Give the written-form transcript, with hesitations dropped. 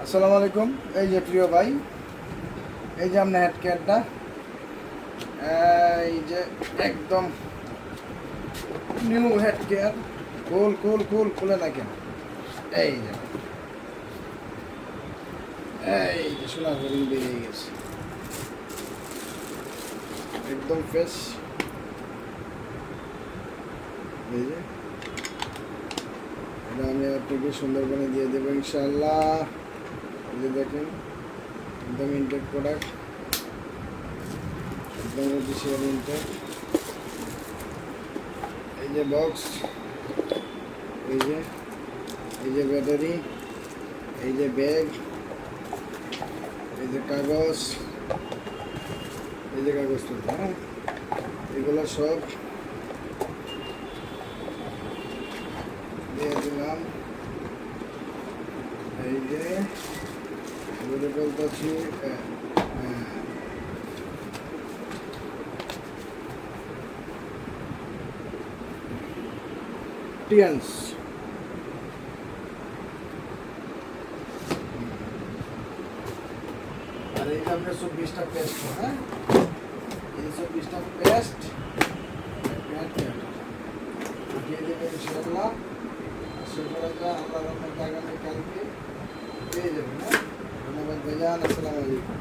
আসসালামু আলাইকুম। এই যে প্রিয় ভাই, এই যে আপনার হেড কেয়ারটা, এই যে একদম নিউ হেড কেয়ার। কুল কুল কুল খুলে না কেন? এই যে সোনার হরিণ বেরিয়ে গেছে, একদম ফ্রেশ। এই যে এটা আমি আপনাকে সুন্দরবনে দিয়ে দেবো ইনশাআল্লাহ। এই যে দেখেন, একদম ইনটেক প্রোডাক্ট, একদম অফিসিয়াল ইনটেক। এই যে বক্স, এই যে ব্যাটারি, এই যে ব্যাগ, এই যে কাগজ, এই যে কাগজপত্র, হ্যাঁ, এগুলো সব দিয়ে দিলাম। এই যে বলে বলতেছি, টিয়ান্স আর এই যে আপনার 24টা পেস্ট, হ্যাঁ, এই 24টা পেস্ট দিয়ে দেবেন ইনশাআল্লাহ। সেগুলো আমরা আগামীকালকে পেয়ে যাবেন। হ্যাঁ, ধন্যবাদ ভাইজান, আসসালামু আলাইকুম।